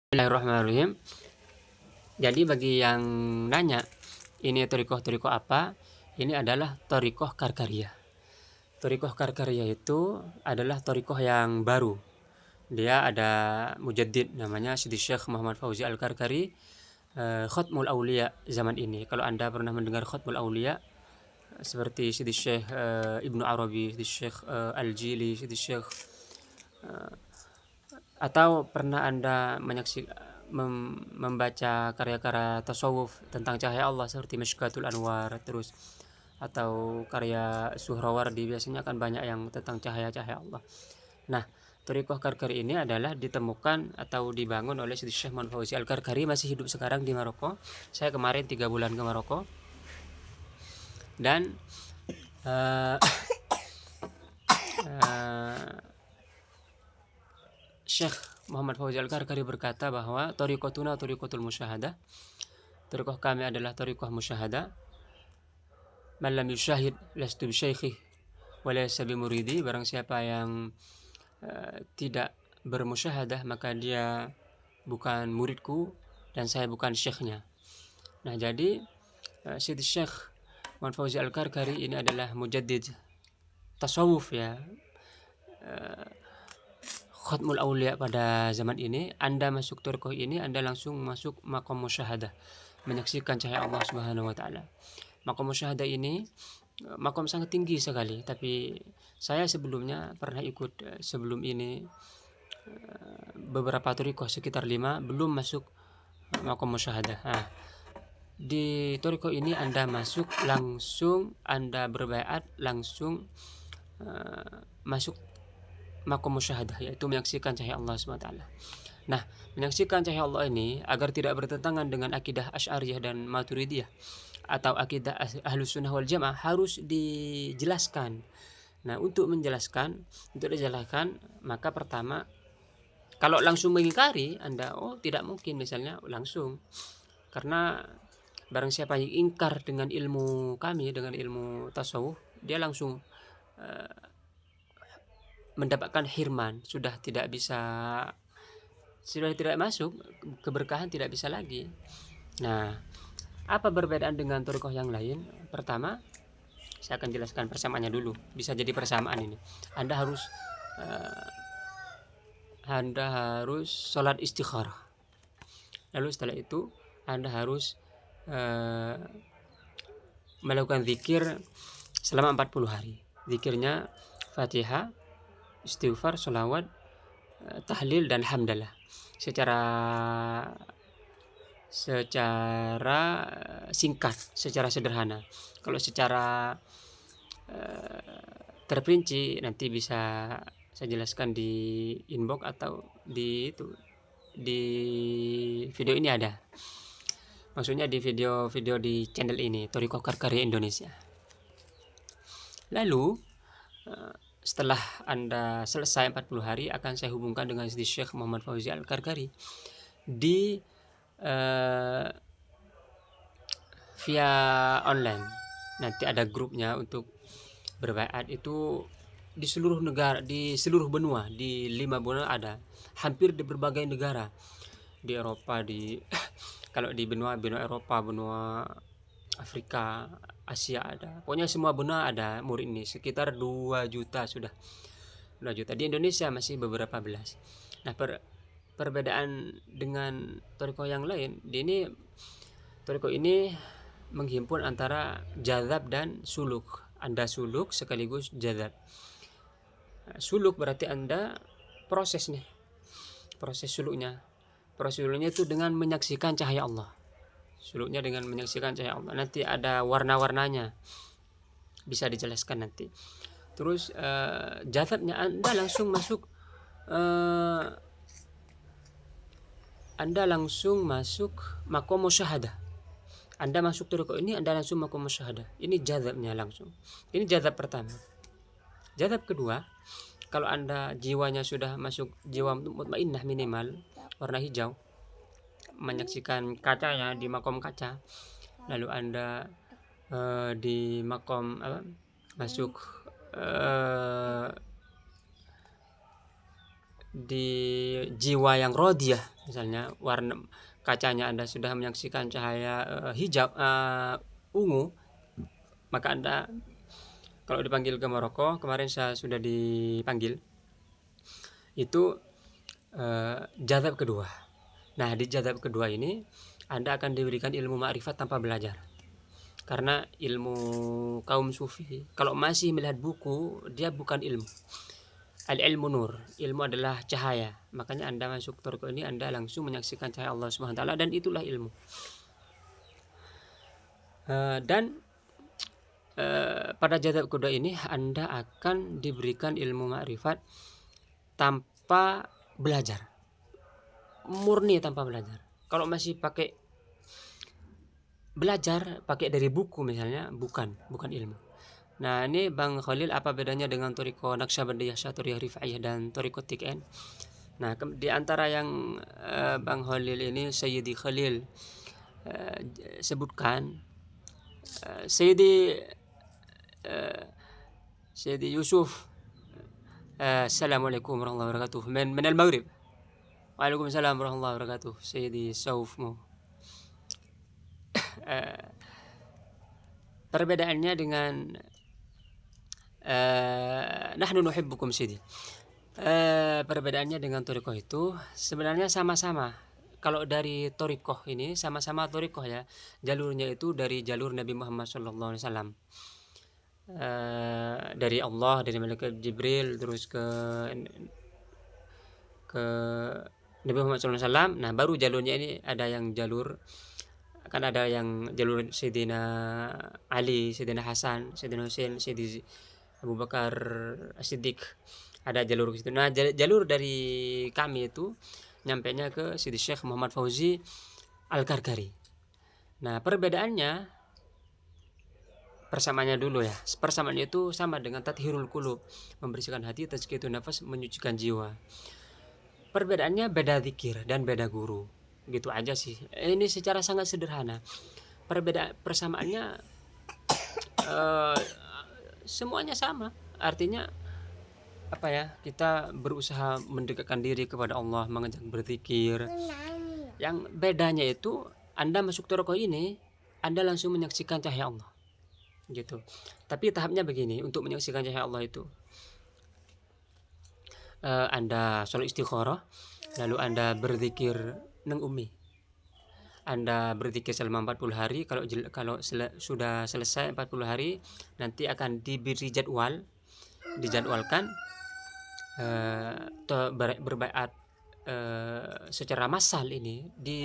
Bismillahirrahmanirrahim. Jadi bagi yang nanya, ini thariqah apa? Ini adalah thariqah Karkariyah. Thariqah Karkariyah itu adalah thariqah yang baru. Dia ada mujaddid namanya Sidi Syekh Muhammad Fauzi Al-Karkari, Khatmul Aulia zaman ini. Kalau Anda pernah mendengar Khatmul Aulia seperti Sidi Syekh Ibnu Arabi, Sidi Syekh Al-Jili, Sidi Syekh atau pernah Anda membaca karya-karya tasawuf tentang cahaya Allah seperti Mishkatul Anwar, terus atau karya Suhrawardi, biasanya kan banyak yang tentang cahaya-cahaya Allah. Nah, thariqah Karkari ini adalah ditemukan atau dibangun oleh Syekh Muhammad Fauzi Al-Karkari, masih hidup sekarang di Maroko. Saya kemarin 3 bulan ke Maroko. Dan uh, uh, Syekh Muhammad Fauzi Al-Karkari berkata bahwa thariqatuna thariqatul musyahadah. Thariqah kami adalah thariqah musyahadah. Man lam yusyahid lastu bisyaikhih wa laysa bimuridi. Barang siapa yang tidak bermusyahadah maka dia bukan muridku dan saya bukan syekhnya. Nah, jadi Syed Syekh Muhammad Fauzi Al-Karkari ini adalah mujaddid tasawuf ya, Khatmul Aulia pada zaman ini. Anda masuk thariqah ini, Anda langsung masuk maqam musyahadah, menyaksikan cahaya Allah Subhanahu wa taala. Maqam musyahadah ini makom sangat tinggi sekali, tapi saya sebelumnya pernah ikut sebelum ini beberapa thariqah sekitar 5 belum masuk makom musyahadah. Nah, di thariqah ini Anda masuk langsung, Anda berbaiat langsung masuk makom musyahadah, yaitu menyaksikan cahaya Allah SWT. Nah, menyaksikan cahaya Allah ini agar tidak bertentangan dengan akidah Asy'ariyah dan Maturidiyah atau akidah Ahlus Sunnah wal Jamaah harus dijelaskan. Nah, untuk dijelaskan, maka pertama, kalau langsung mengingkari, Anda tidak mungkin misalnya langsung, karena barang siapa yang ingkar dengan ilmu kami, dengan ilmu tasawuf, dia langsung mendapatkan hirman, sudah tidak masuk, keberkahan tidak bisa lagi. Nah, apa perbedaan dengan thariqah yang lain? Pertama, saya akan jelaskan persamaannya dulu. Bisa jadi persamaan ini. Anda harus sholat istikharah. Lalu setelah itu Anda harus melakukan zikir selama 40 hari. Zikirnya Fatihah, istighfar, sholawat, tahlil dan hamdalah. Secara singkat, secara sederhana. Kalau secara terperinci nanti bisa saya jelaskan di inbox atau di video ini ada. Maksudnya di video di channel ini, Thariqah Karkari Indonesia. Lalu setelah Anda selesai 40 hari, akan saya hubungkan dengan Syekh Muhammad Fauzi Al-Karkari di via online. Nanti ada grupnya untuk berbaiat itu di seluruh negara, di seluruh benua, di 5 benua ada, hampir di berbagai negara di Eropa, kalau di benua Eropa, benua Afrika, Asia ada. Pokoknya semua benua ada murid ini, sekitar 2 juta sudah. 2 juta. Di Indonesia masih beberapa belas. Nah, perbedaan dengan thariqah yang lain, thariqah ini menghimpun antara jadzab dan suluk. Anda suluk sekaligus jadzab. Suluk berarti Anda proses suluknya. Proses suluknya itu dengan menyaksikan cahaya Allah. Suluknya dengan menyaksikan cahaya Allah. Nanti ada warna-warnanya, bisa dijelaskan nanti. Terus jadzabnya Anda langsung masuk makom musyahadah. Anda masuk thariqah ini, Anda langsung makom musyahadah. Ini jadzabnya langsung. Ini jadzab pertama. Jadzab kedua, kalau Anda jiwanya sudah masuk jiwa mutmainnah minimal, warna hijau, menyaksikan kacanya di makom kaca, lalu Anda di makom masuk di jiwa yang rodiyah, misalnya warna kacanya Anda sudah menyaksikan cahaya hijau, ungu, maka Anda kalau dipanggil ke Maroko, kemarin saya sudah dipanggil, itu jazab kedua. Nah, di jazab kedua ini Anda akan diberikan ilmu ma'rifat tanpa belajar. Karena ilmu kaum sufi, kalau masih melihat buku, dia bukan ilmu. Al-ilmu nur, ilmu adalah cahaya. Makanya Anda masuk toriko ini, Anda langsung menyaksikan cahaya Allah Subhanahu wa taala, dan itulah ilmu. Dan pada jadab kedua ini Anda akan diberikan ilmu ma'rifat tanpa belajar, murni tanpa belajar. Kalau masih pakai belajar, pakai dari buku misalnya, bukan ilmu. Nah, ini Bang Khalil, apa bedanya dengan toriko Naqsyabandiyah, Syaturiyyah, Rifa'iyah, dan toriko TKN? Nah, di antara yang Bang Khalil ini, Sayyidi Khalil sebutkan, Sayyidi Yusuf, Assalamualaikum warahmatullahi wabarakatuh, min al-Maghrib. Waalaikumsalam warahmatullahi wabarakatuh, Sayyidi Sauf Mo. Perbedaannya dengan nahnu nuhibbukum Sidi. Perbedaannya dengan torikoh itu sebenarnya sama-sama. Kalau dari torikoh ini sama-sama torikoh ya, jalurnya itu dari jalur Nabi Muhammad SAW, dari Allah, dari malaikat Jibril, terus ke Nabi Muhammad SAW. Nah, baru jalurnya ini ada yang jalur, kan ada yang jalur Sayyidina Ali, Sayyidina Hasan, Sayyidina Husain, Sayyidina Abu Bakar As-Siddiq, ada jalur ke situ. Nah, jalur dari kami itu nyampainya ke Sidi Syekh Muhammad Fauzi Al-Karkari. Nah, perbedaannya, persamaannya dulu ya. Persamaannya itu sama dengan tathirul qulub, membersihkan hati, tazkiyatun nafas, menyucikan jiwa. Perbedaannya beda zikir dan beda guru. Gitu aja sih. Ini secara sangat sederhana. Persamaannya semuanya sama. Artinya apa ya? Kita berusaha mendekatkan diri kepada Allah, mengajak berzikir. Yang bedanya itu, Anda masuk toriko ini, Anda langsung menyaksikan cahaya Allah. Gitu. Tapi tahapnya begini, untuk menyaksikan cahaya Allah itu, Anda sholat istikharah, lalu Anda berzikir neng umi. Anda berzikir selama 40 hari. Kalau sudah selesai 40 hari, nanti akan diberi dijadwalkan berbaiat secara massal ini di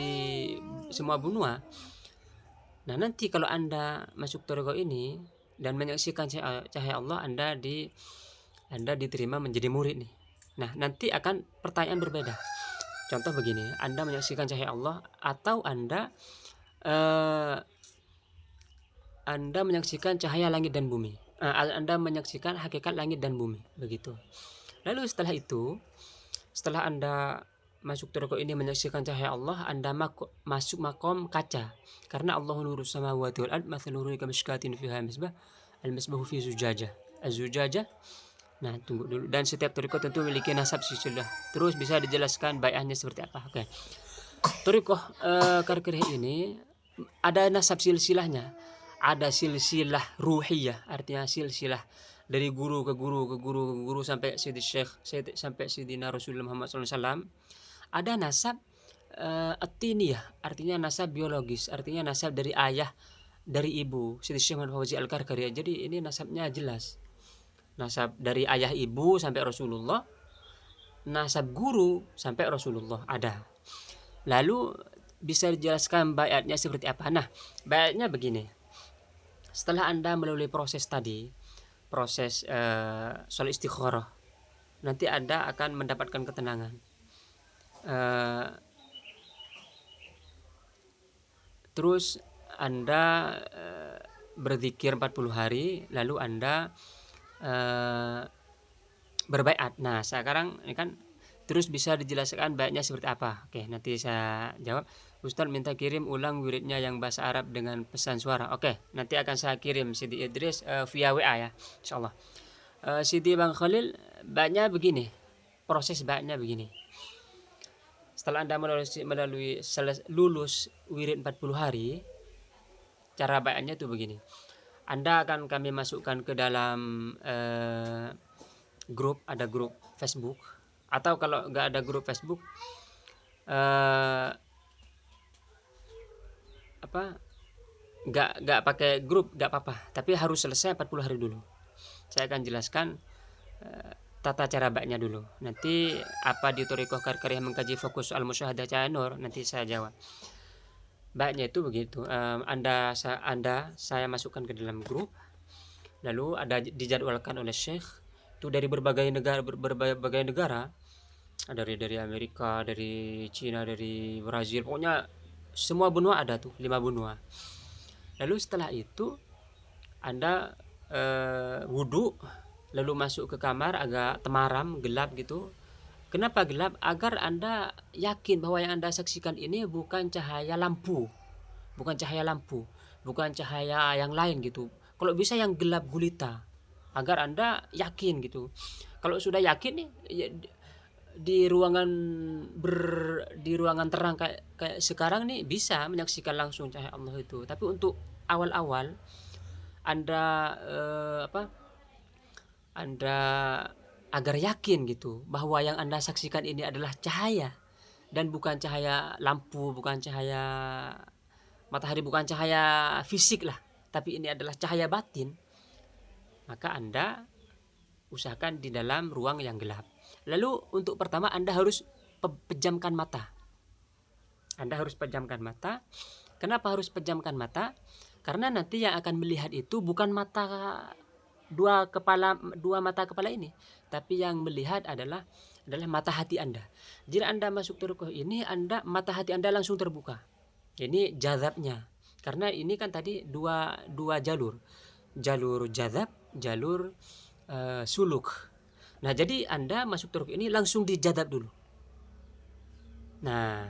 semua benua. Nah, nanti kalau Anda masuk toriko ini dan menyaksikan cahaya Allah, Anda diterima menjadi murid nih. Nah, nanti akan pertanyaan berbeda. Contoh begini, Anda menyaksikan cahaya Allah, atau Anda menyaksikan cahaya langit dan bumi. Anda menyaksikan hakikat langit dan bumi, begitu. Lalu setelah Anda masuk toriko ini menyaksikan cahaya Allah, Anda masuk makom kaca. Karena Allahu nurus samawati wal ard, mathalu nurihi kamishkatin fiha misbah, al-misbahu fi zujajah. Az-zujajah. Nah, tunggu dulu. Dan setiap toriko tentu memiliki nasab silsilah. Terus bisa dijelaskan bai'ahnya seperti apa. Oke. Toriko Karkari ini ada nasab silsilahnya. Ada silsilah ruhiyah, artinya silsilah dari guru ke guru sampai Sayyidi Syekh, sampai Sayyidina Rasulullah Muhammad SAW. Ada nasab at-tiniyah, artinya nasab biologis, artinya nasab dari ayah, dari ibu, Sayyidi Syekh Muhammad Fauzi Al-Karkari. Jadi ini nasabnya jelas. Nasab dari ayah ibu sampai Rasulullah, nasab guru sampai Rasulullah ada. Lalu bisa dijelaskan baiatnya seperti apa. Nah, baiatnya begini. Setelah Anda melalui proses tadi, proses sholat istikharah, nanti Anda akan mendapatkan ketenangan. Terus Anda berzikir 40 hari, lalu Anda berbaiat. Nah, sekarang ini kan terus bisa dijelaskan baiatnya seperti apa. Oke, nanti saya jawab. Ustaz minta kirim ulang wiridnya yang bahasa Arab dengan pesan suara. Oke, nanti akan saya kirim Sidi Idris via WA ya, insyaallah. Sidi Bang Khalil, baiatnya begini. proses baiknya begini. Setelah Anda lulus wirid 40 hari, cara baiknya itu begini. Anda akan kami masukkan ke dalam grup, ada grup Facebook, atau kalau nggak ada grup Facebook, nggak pakai grup nggak apa-apa, tapi harus selesai 40 hari dulu. Saya akan jelaskan tata cara baiknya dulu. Nanti apa di Thariqah Karkariyah mengkaji fokus al-musyahadah Cahaya Nur, nanti saya jawab. Baiknya itu begitu. Saya masukkan ke dalam grup, lalu ada dijadwalkan oleh Syekh itu dari berbagai negara, dari Amerika, dari Cina, dari Brazil, pokoknya semua benua ada tuh, 5 benua. Lalu setelah itu Anda wudhu, lalu masuk ke kamar agak temaram, gelap gitu. Kenapa gelap? Agar Anda yakin bahwa yang Anda saksikan ini bukan cahaya lampu, bukan cahaya yang lain gitu. Kalau bisa yang gelap gulita, agar Anda yakin gitu. Kalau sudah yakin nih, ya, di ruangan terang kayak sekarang nih bisa menyaksikan langsung cahaya Allah itu. Tapi untuk awal-awal Anda Anda agar yakin gitu bahwa yang Anda saksikan ini adalah cahaya dan bukan cahaya lampu, bukan cahaya matahari, bukan cahaya fisik lah, tapi ini adalah cahaya batin, maka Anda usahakan di dalam ruang yang gelap. Lalu untuk pertama Anda harus pejamkan mata. Anda harus pejamkan mata. Kenapa harus pejamkan mata? Karena nanti yang akan melihat itu bukan dua mata kepala ini, tapi yang melihat adalah mata hati Anda. Jika Anda masuk Thariqah ini, mata hati Anda langsung terbuka. Ini jazabnya. Karena ini kan tadi dua jalur jazab, jalur suluk. Nah, jadi Anda masuk Thariqah ini langsung dijadab dulu. Nah,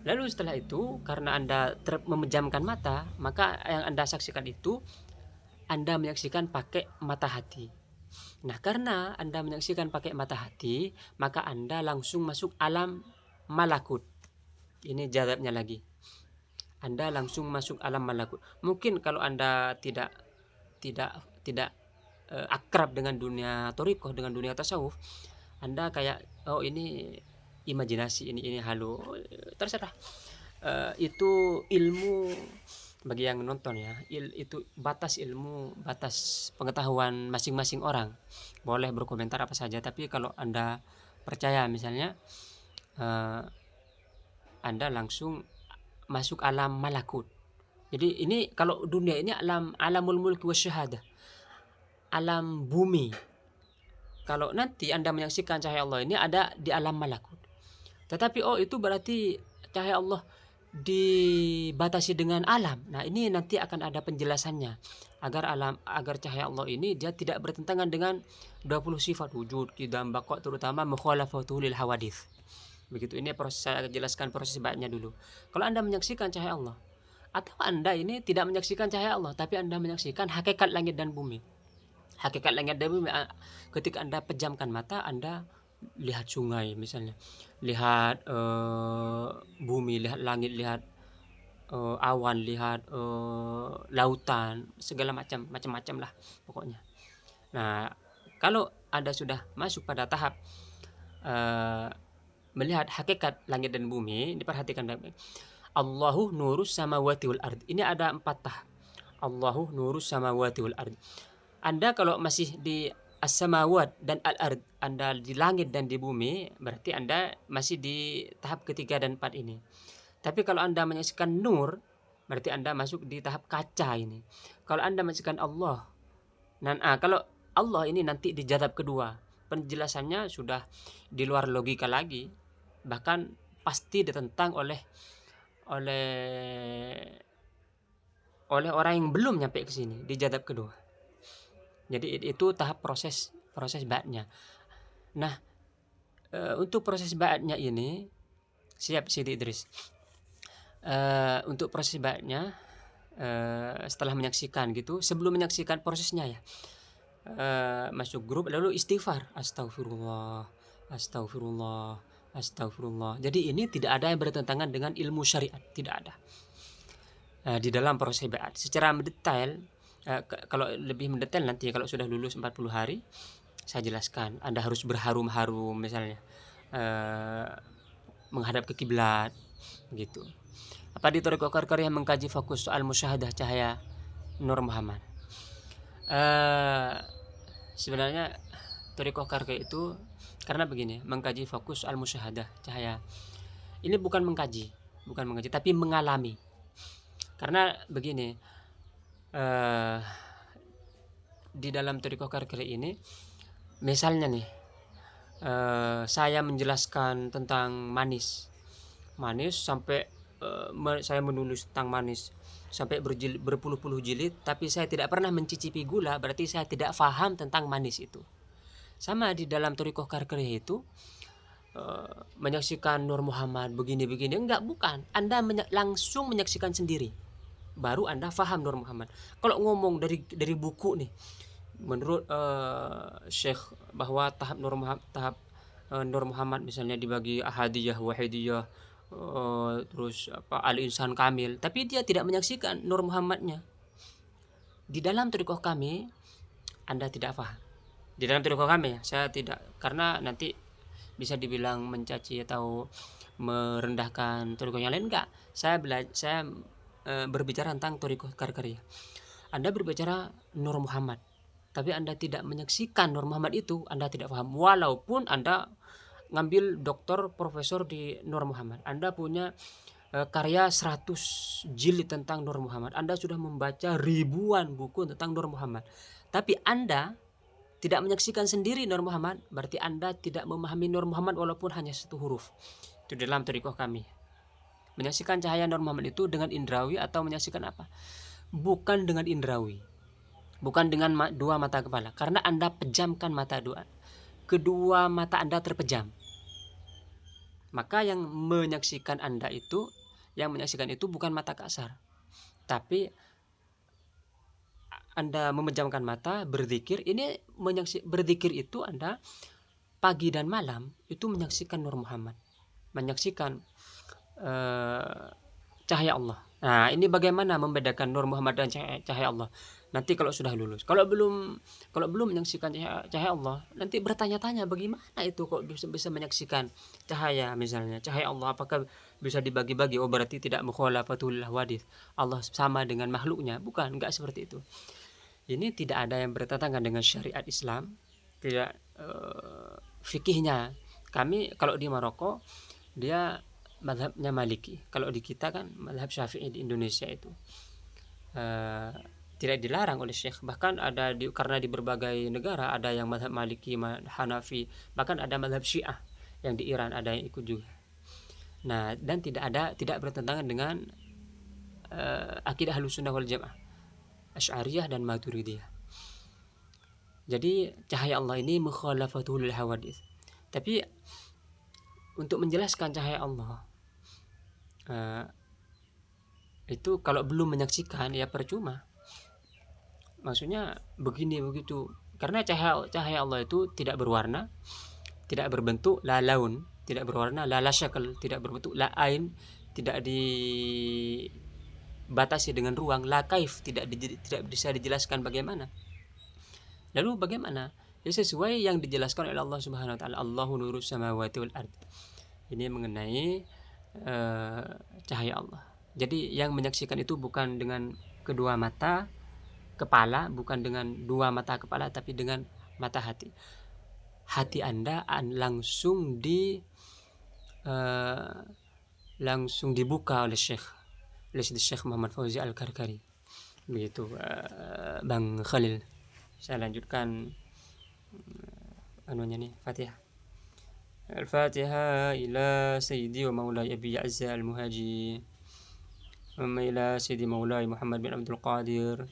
lalu setelah itu karena Anda memejamkan mata, maka yang Anda saksikan itu Anda menyaksikan pakai mata hati. Nah, karena Anda menyaksikan pakai mata hati, maka Anda langsung masuk alam malakut. Ini jazabnya lagi. Anda langsung masuk alam malakut. Mungkin kalau Anda tidak akrab dengan dunia Thariqah, dengan dunia tasawuf, Anda kayak ini imajinasi, ini halu, terserah. Itu ilmu bagi yang nonton ya, itu batas ilmu, batas pengetahuan masing-masing orang. Boleh berkomentar apa saja, tapi kalau Anda percaya misalnya Anda langsung masuk alam malakut. Jadi ini kalau dunia ini alamul mulki wasyahadah, alam bumi. Kalau nanti Anda menyaksikan cahaya Allah ini ada di alam malakut. Tetapi itu berarti cahaya Allah dibatasi dengan alam. Nah, ini nanti akan ada penjelasannya agar cahaya Allah ini dia tidak bertentangan dengan 20 sifat wujud, qidam, baqa, terutama mukhalafatul lil hawadits. Begitu, ini saya jelaskan proses baiknya dulu. Kalau Anda menyaksikan cahaya Allah, atau Anda ini tidak menyaksikan cahaya Allah, tapi Anda menyaksikan hakikat langit dan bumi. Hakikat langit dan bumi, ketika Anda pejamkan mata, Anda lihat sungai misalnya, lihat bumi, lihat langit, lihat awan, lihat lautan, segala macam lah pokoknya. Nah, kalau Anda sudah masuk pada tahap melihat hakikat langit dan bumi, diperhatikan baik-baik. Allahu nurus samawati wal ard. Ini ada 4 tahap. Allahu nurus samawati wal ard. Anda kalau masih di as-samawat dan al-ard, Anda di langit dan di bumi, berarti Anda masih di tahap ketiga dan 4 ini. Tapi kalau Anda menyaksikan nur, berarti Anda masuk di tahap kaca ini. Kalau Anda menyaksikan Allah, kalau Allah ini nanti di jazab kedua, penjelasannya sudah di luar logika lagi, bahkan pasti ditentang oleh orang yang belum nyampe ke sini di jazab kedua. Jadi itu tahap proses baiknya. Nah, untuk proses baiknya ini, siap Sidi Idris. Untuk proses baiknya, setelah menyaksikan gitu, sebelum menyaksikan prosesnya ya, masuk grup lalu istighfar, astagfirullah, Astagfirullah, astagfirullah. Jadi ini tidak ada yang bertentangan dengan ilmu syariat, tidak ada. Di dalam proses baiat secara mendetail, kalau lebih mendetail nanti kalau sudah lulus 40 hari saya jelaskan. Anda harus berharum-harum misalnya, menghadap ke kiblat begitu. Apa di Thariqah Karkariyah mengkaji fokus soal musyahadah cahaya Nur Muhammad. Sebenarnya Thariqah Karkariyah itu karena begini, mengkaji fokus soal musyahadah cahaya. Ini bukan mengkaji, tapi mengalami. Karena begini, di dalam Thariqah Karkariyah ini, misalnya nih, saya menjelaskan tentang manis sampai saya menulis tentang manis sampai berpuluh-puluh jilid, tapi saya tidak pernah mencicipi gula, berarti saya tidak faham tentang manis itu. Sama di dalam Thariqah Karkariyah itu, menyaksikan Nur Muhammad begini-begini, bukan. Anda langsung menyaksikan sendiri, baru Anda faham Nur Muhammad. Kalau ngomong dari buku nih, menurut Syekh bahwa tahap Nur Muhammad misalnya dibagi ahadiyah, wahidiyah, terus al-insan kamil, tapi dia tidak menyaksikan Nur Muhammadnya. Di dalam Thariqah kami Anda tidak paham. Di dalam Thariqah kami saya tidak, karena nanti bisa dibilang mencaci atau merendahkan Thariqah yang lain. Enggak. Saya berbicara tentang Thariqah Karkariyah. Anda berbicara Nur Muhammad, tapi Anda tidak menyaksikan Nur Muhammad itu, Anda tidak paham. Walaupun Anda ngambil doktor profesor di Nur Muhammad, Anda punya karya 100 jilid tentang Nur Muhammad, Anda sudah membaca ribuan buku tentang Nur Muhammad, tapi Anda tidak menyaksikan sendiri Nur Muhammad, berarti Anda tidak memahami Nur Muhammad walaupun hanya satu huruf. Itu dalam Thariqah kami. Menyaksikan cahaya Nur Muhammad itu dengan indrawi atau menyaksikan apa? Bukan dengan indrawi, bukan dengan dua mata kepala, karena Anda pejamkan mata kedua mata Anda terpejam. Maka yang menyaksikan itu bukan mata kasar, tapi Anda memejamkan mata, berzikir. Ini berzikir itu Anda pagi dan malam itu menyaksikan Nur Muhammad, menyaksikan cahaya Allah. Nah, ini bagaimana membedakan Nur Muhammad dan cahaya Allah? Nanti kalau sudah lulus. Kalau belum menyaksikan cahaya Allah, nanti bertanya-tanya bagaimana itu kok bisa menyaksikan cahaya, misalnya cahaya Allah, apakah bisa dibagi-bagi? Oh, berarti tidak mukhalafatul hawadits, Allah sama dengan makhluknya. Bukan, enggak seperti itu. Ini tidak ada yang bertentangan dengan syariat Islam, tidak fikihnya. Kami kalau di Maroko dia mazhabnya Maliki, kalau di kita kan mazhab Syafi'i di Indonesia itu tidak dilarang oleh Syekh. Bahkan ada karena di berbagai negara ada yang mazhab Maliki, Hanafi, bahkan ada mazhab Syiah yang di Iran ada yang ikut juga. Nah, dan tidak bertentangan dengan akidah Ahlussunnah wal Jamaah, Asy'ariyah dan Maturidiyah. Jadi cahaya Allah ini mukhalafatul hawadits. Tapi untuk menjelaskan cahaya Allah itu kalau belum menyaksikan ya percuma. Maksudnya begini begitu. Karena cahaya Allah itu tidak berwarna, tidak berbentuk, la laun, tidak berwarna, la syakal, tidak berbentuk, la ain, tidak dibatasi dengan ruang, la kaif, tidak bisa dijelaskan bagaimana. Lalu bagaimana? Ya sesuai yang dijelaskan oleh Allah Subhanahu wa taala, Allahu nurus samawati wal ard. Ini mengenai cahaya Allah. Jadi yang menyaksikan itu bukan dengan kedua mata kepala, bukan dengan dua mata kepala, tapi dengan mata hati. Hati Anda langsung dibuka oleh Syekh Muhammad Fauzi Al-Karkari. Begitu Bang Khalil. Saya lanjutkan anunya nih, Fatihah. Al-Fatihah ila Sayyidi wa Maulai Abi Ya'za Al-Muhaji, ila Sayyidi Maulai Muhammad bin Abdul Qadir,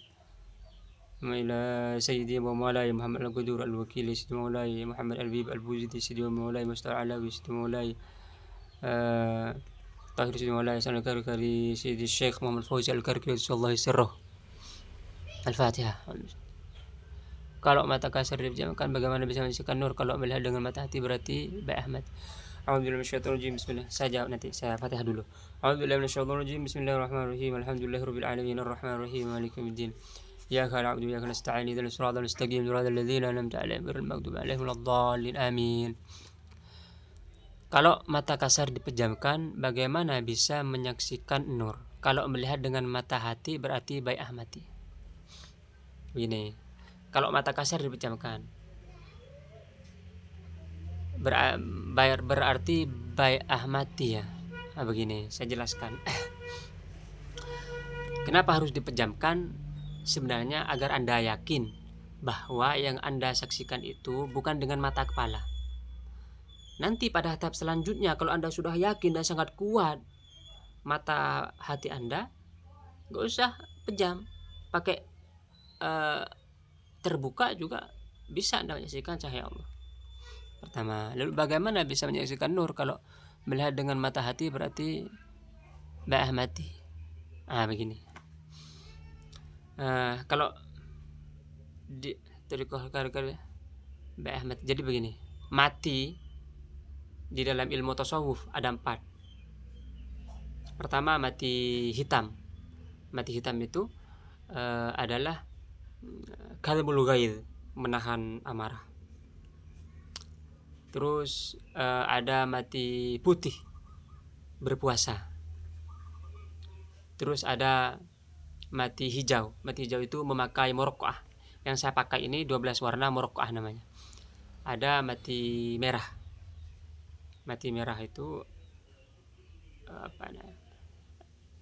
ila Sayyidi wa Maulai Muhammad Al-Qudur Al-Wakil, Sayyidi Maulai Muhammad Al-Bib Al-Buzidi, Sayyidi wa Maulai Musta'ar Alawi, Sayyidi Maulai Tahir, Sayyidi Maulai Hasan Al-Karkari, Sayyidi Syekh Muhammad Fauzi Al-Karkari, sallallahu sirruh. Al-Fatihah. Kalau mata kasar dipejamkan, bagaimana bisa menyaksikan nur? Kalau melihat dengan mata hati berarti baik Ahmad. A'udzubillahi minasyaitonirrajim. Bismillah. Saya jawab nanti. Saya Fatihah dulu. A'udzubillahi minasyaitonirrajim. Bismillahirrahmanirrahim. Alhamdulillahirabbil alamin arrahmanirrahim maliki yaumiddin. Iyyaka na'budu wa iyyaka nasta'in. Ihdinas siratal mustaqim. Siratal ladzina an'amta 'alaihim ghairil maghdubi 'alaihim waladdallin. Amin. Kalau mata kasar dipejamkan, bagaimana bisa menyaksikan nur? Kalau melihat dengan mata hati berarti baik ahmati. Begini, kalau mata kasar dipejamkan, berarti baik ahmati ya. Nah, begini, saya jelaskan. Kenapa harus dipejamkan? Sebenarnya agar Anda yakin bahwa yang Anda saksikan itu bukan dengan mata kepala. Nanti pada tahap selanjutnya, kalau Anda sudah yakin dan sangat kuat mata hati Anda, gak usah pejam, pakai terbuka juga bisa Anda menyaksikan cahaya Allah. Pertama, lalu bagaimana bisa menyaksikan nur? Kalau melihat dengan mata hati berarti baik ahmati. Begini. Kalau di baik ahmati, jadi begini, mati di dalam ilmu tasawuf ada 4. Pertama, mati hitam. Mati hitam itu adalah kalbul ghaid, menahan amarah. Terus ada mati putih, berpuasa. Terus ada mati hijau. Mati hijau itu memakai morokoah. Yang saya pakai ini 12 warna morokoah namanya. Ada mati merah. Mati merah itu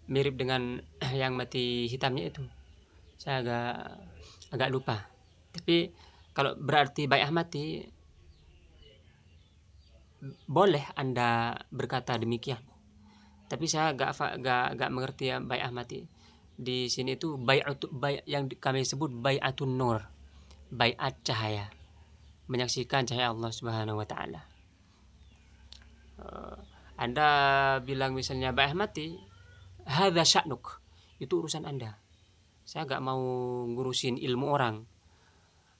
mirip dengan yang mati hitamnya itu. Saya agak lupa. Tapi kalau berarti baik ahmati, boleh Anda berkata demikian. Tapi saya agak mengerti ya baik ahmati. Di sini itu bai'at yang kami sebut bai'atun nur. Bai'at cahaya. Menyaksikan cahaya Allah Subhanahu wa taala. Anda bilang misalnya baik ahmati, hadza sya'nuk. Itu urusan Anda. Saya gak mau ngurusin ilmu orang.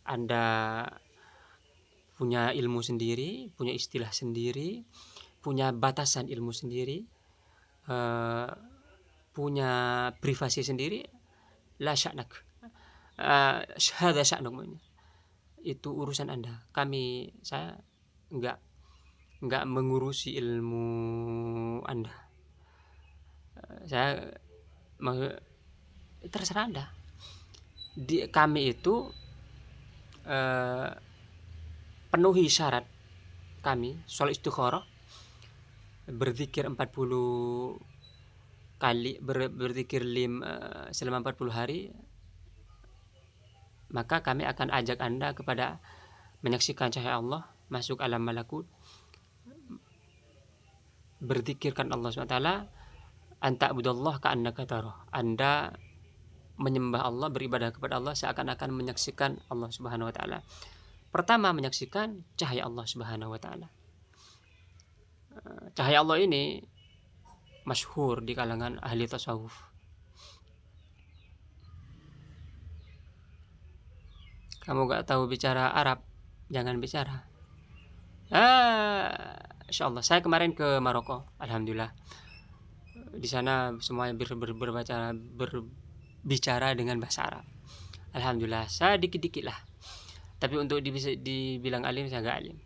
Anda punya ilmu sendiri, punya istilah sendiri, punya batasan ilmu sendiri, punya privasi sendiri. La sya'nak. Hadza sya'nuk. Itu urusan Anda. Saya enggak mengurusi ilmu Anda. Saya terserah Anda. Kami itu penuhi syarat kami, sholat istikharah, berzikir 40 kali, berzikir selama 40 hari, maka kami akan ajak Anda kepada menyaksikan cahaya Allah, masuk alam malakut, berzikirkan Allah SWT, anta abudallah ka'annaka tarah. Anda menyembah Allah, beribadah kepada Allah seakan-akan menyaksikan Allah Subhanahu wa taala. Pertama, menyaksikan cahaya Allah Subhanahu wa taala. Cahaya Allah ini masyhur di kalangan ahli tasawuf. Kamu gak tahu bicara Arab, jangan bicara. Insyaallah, saya kemarin ke Maroko, alhamdulillah. Di sana semuanya berbicara dengan bahasa Arab. Alhamdulillah, saya dikit-dikit lah. Tapi untuk dibilang alim, saya gak alim.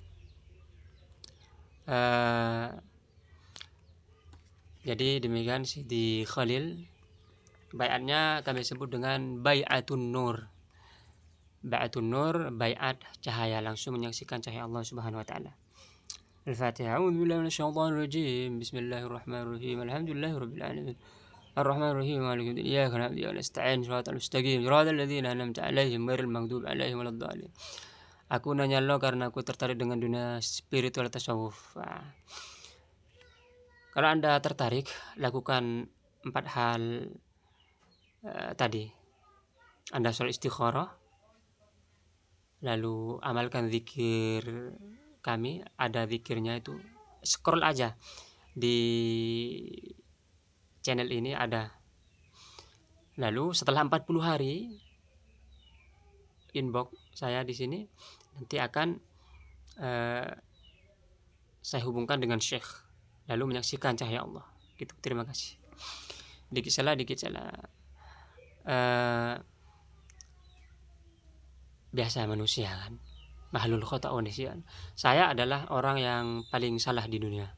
Jadi demikian Siti Khalil. Bai'atnya kami sebut dengan bai'atun nur. Bai'atun nur, bai'at cahaya, langsung menyaksikan cahaya Allah Subhanahu wa taala. Al-Fatihah. A'udzubillahi minasyaitonir rajim. Bismillahirrahmanirrahim. Alhamdulillahirabbil alamin. Ar-Rahmanir-Rahim. Maliki yaumiddin. Iyyaka na'budu wa iyyaka nasta'in. Shiratal mustaqim. Shiratal ladzina an'amta 'alaihim ghairil maghdubi 'alaihim waladdallin. Aku nanya lo karena aku tertarik dengan dunia spiritual tasawuf. Kalau Anda tertarik, lakukan 4 hal tadi. Anda sholat istikharah, lalu amalkan zikir kami, ada zikirnya itu, scroll aja di channel ini ada. Lalu setelah 40 hari inbox saya di sini, nanti akan saya hubungkan dengan Syekh, lalu menyaksikan cahaya Allah. Gitu. Terima kasih. Dikit salah. Biasa manusia kan, mahlul khata wa nisyan. Saya adalah orang yang paling salah di dunia,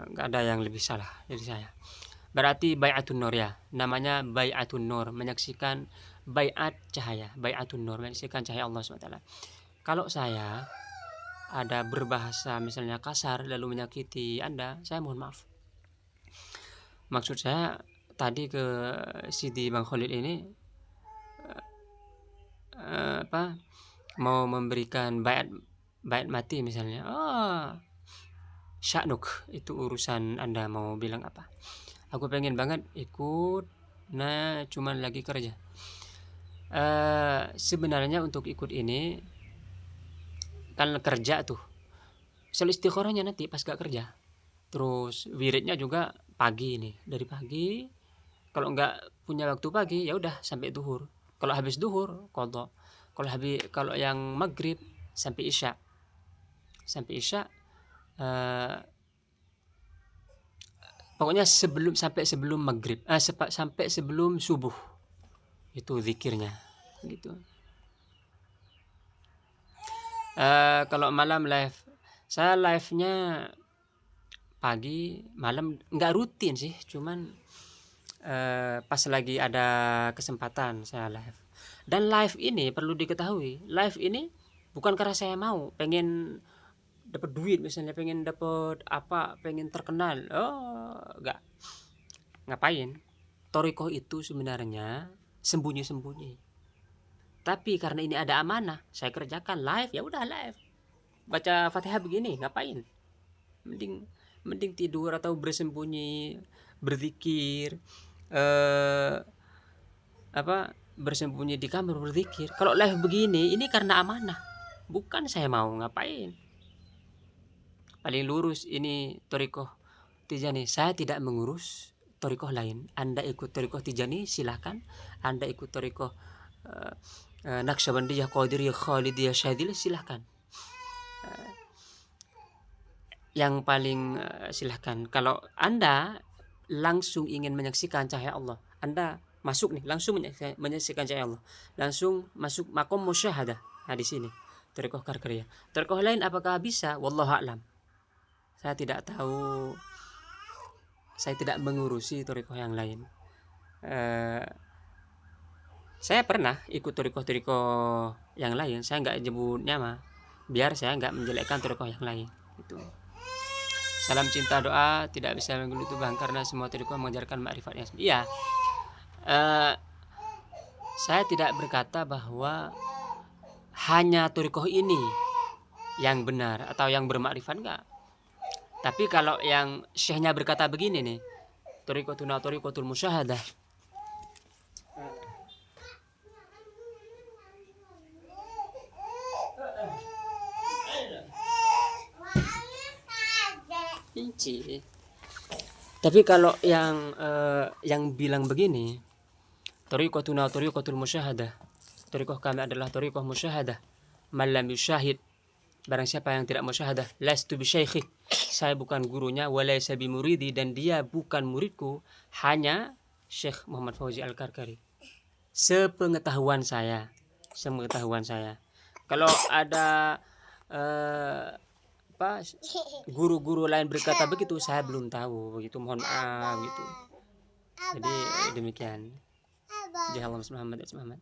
nggak ada yang lebih salah dari saya. Berarti bai'atun nur ya, namanya bai'atun nur, menyaksikan bai'at cahaya, bai'atun nur, menyaksikan cahaya Allah SWT. Kalau saya ada berbahasa misalnya kasar lalu menyakiti Anda, saya mohon maaf. Maksud saya tadi ke Sidi Bang Khalid ini mau memberikan baiat mati misalnya. Sya'nuk, itu urusan Anda mau bilang apa. Aku pengen banget ikut, nah cuman lagi kerja. Sebenarnya untuk ikut ini kan kerja tuh, sel istikharahnya nanti pas gak kerja. Terus wiridnya juga pagi nih, dari pagi. Kalau nggak punya waktu pagi ya udah sampai duhur. Kalau habis duhur qadha. Kalau yang maghrib sampai isya. Pokoknya sampai sebelum maghrib, sampai sebelum subuh itu zikirnya gitu. Kalau malam live, saya live-nya pagi, malam, nggak rutin sih, cuman pas lagi ada kesempatan saya live. Dan live ini perlu diketahui, live ini bukan karena saya mau pengen dapat duit misalnya, pengen dapat apa, pengen terkenal. Enggak. Ngapain? Thariqah itu sebenarnya sembunyi-sembunyi. Tapi karena ini ada amanah, saya kerjakan live, ya udah live. Baca Fatihah begini, ngapain? Mending tidur atau bersembunyi, berzikir, bersembunyi di kamar berzikir. Kalau live begini, ini karena amanah, bukan saya mau ngapain. Paling lurus ini thariqah Tijani. Saya tidak mengurus thariqah lain. Anda ikut thariqah Tijani silahkan, Anda ikut thariqah Naqsyabandiyah, Qadiriyah, Khalidiyah, Syadziliyah silahkan. Yang paling silahkan. Kalau Anda langsung ingin menyaksikan cahaya Allah, Anda masuk nih, langsung menyaksikan cahaya Allah, langsung masuk makom musyahadah. Nah di sini thariqah Karkariyah. Thariqah lain apakah bisa? Wallahu a'lam. Saya tidak tahu. Saya tidak mengurusi thariqah yang lain. Saya pernah ikut thariqah yang lain. Saya nggak nyebutnya mah, biar saya nggak menjelekkan thariqah yang lain. Itu. Salam cinta doa tidak bisa menggeluti Bang, karena semua thariqah mengajarkan ma'rifatnya. Iya. Saya tidak berkata bahwa hanya thariqah ini yang benar atau yang bermakrifat, enggak. Tapi kalau yang syekhnya berkata begini nih, thariqatuna thariqatul musyahadah. Tapi kalau yang bilang begini, thariqatuna thariqatul musyahadah, thariqah kami adalah thariqah musyahadah, man lam yusyahid, barang siapa yang tidak musyahadah, lastu bi syaikhi, saya bukan gurunya, walaysa bi muridi, dan dia bukan muridku, hanya Syekh Muhammad Fauzi Al-Karkari. Sepengetahuan saya. Kalau ada guru-guru lain berkata begitu, saya belum tahu begitu, mohon maaf gitu. Jadi demikian. Jazakallahu Muhammad.